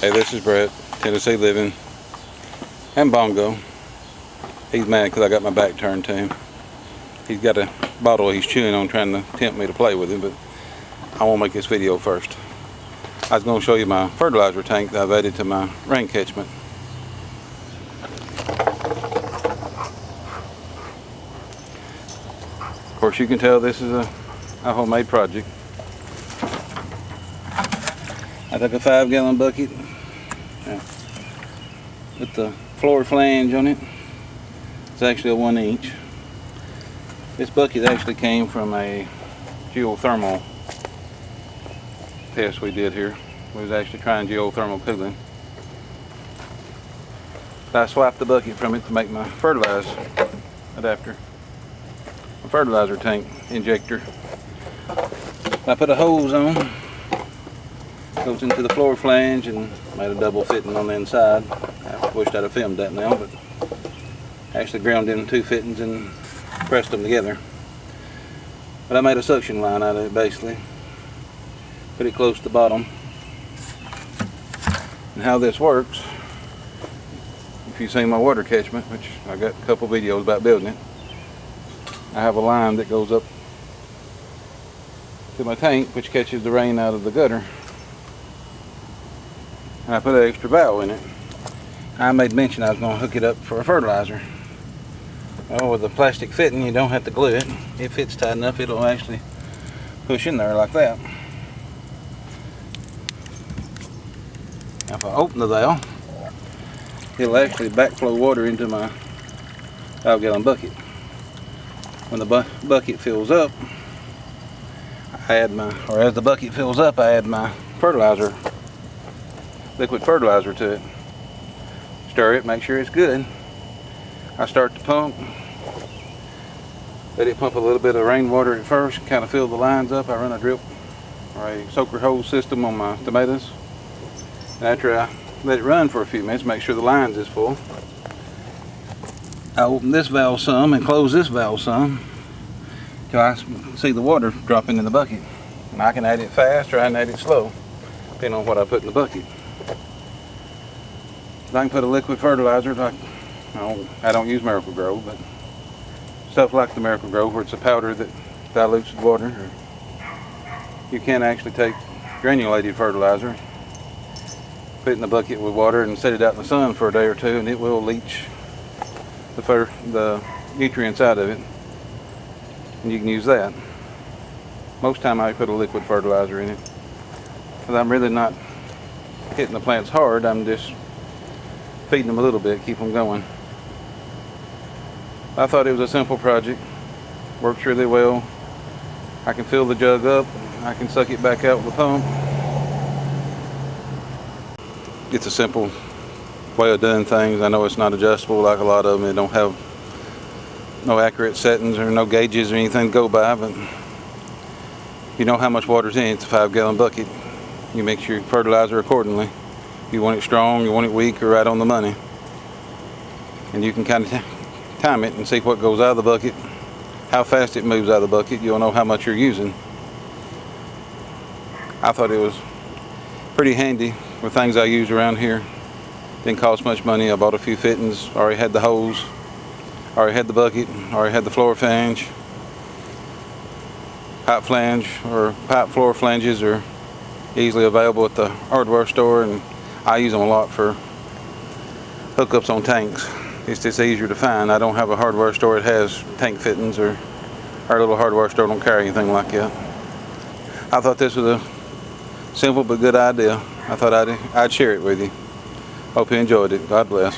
Hey, this is Brett, Tennessee Living, and Bongo. He's mad because I got my back turned to him. He's got a bottle he's chewing on, trying to tempt me to play with him, but I want to make this video first. I was going to show you my fertilizer tank that I've added to my rain catchment. Of course, you can tell this is a homemade project. I took a 5-gallon bucket with the floor flange on it. It's actually a 1 inch. This bucket actually came from a geothermal test we did here. We was actually trying geothermal cooling. I swapped the bucket from it to make my fertilizer adapter, a fertilizer tank injector. I put a hose on, goes into the floor flange, and made a double fitting on the inside. I wished I'd have filmed that now, but actually ground in 2 fittings and pressed them together. But I made a suction line out of it basically. Put it close to the bottom. And how this works, if you've seen my water catchment, which I got a couple videos about building it, I have a line that goes up to my tank, which catches the rain out of the gutter. And I put an extra valve in it. I made mention I was going to hook it up for a fertilizer. Well, with a plastic fitting, you don't have to glue it. It fits tight enough, it'll actually push in there like that. Now if I open the valve, it'll actually backflow water into my 5-gallon bucket. When the bucket fills up, as the bucket fills up, I add my fertilizer, liquid fertilizer to it. Stir it, make sure it's good. I start to pump. Let it pump a little bit of rainwater at first, kind of fill the lines up. I run a drip or a soaker hose system on my tomatoes. And after I let it run for a few minutes, make sure the lines is full. I open this valve some and close this valve some till I see the water dropping in the bucket. And I can add it fast or I can add it slow, depending on what I put in the bucket. I can put a liquid fertilizer, like I don't use Miracle-Gro, but stuff like the Miracle-Gro where it's a powder that dilutes the water. Or you can actually take granulated fertilizer, put it in the bucket with water and set it out in the sun for a day or two, and it will leach the nutrients out of it, and you can use that. Most time I put a liquid fertilizer in it because I'm really not hitting the plants hard. I'm just feeding them a little bit, keep them going. I thought it was a simple project. Works really well. I can fill the jug up. I can suck it back out with a pump. It's a simple way of doing things. I know it's not adjustable like a lot of them. It don't have no accurate settings or no gauges or anything to go by, but you know how much water's in it. It's a 5-gallon bucket. You mix your fertilizer accordingly. You want it strong, you want it weak, or right on the money. And you can kind of time it and see what goes out of the bucket, how fast it moves out of the bucket. You'll know how much you're using. I thought it was pretty handy with things I use around here. Didn't cost much money. I bought a few fittings, already had the hose, already had the bucket, already had the floor flange. Pipe flange or pipe floor flanges are easily available at the hardware store, and I use them a lot for hookups on tanks. It's just easier to find. I don't have a hardware store that has tank fittings, or our little hardware store don't carry anything like that. I thought this was a simple but good idea. I thought I'd share it with you. Hope you enjoyed it. God bless.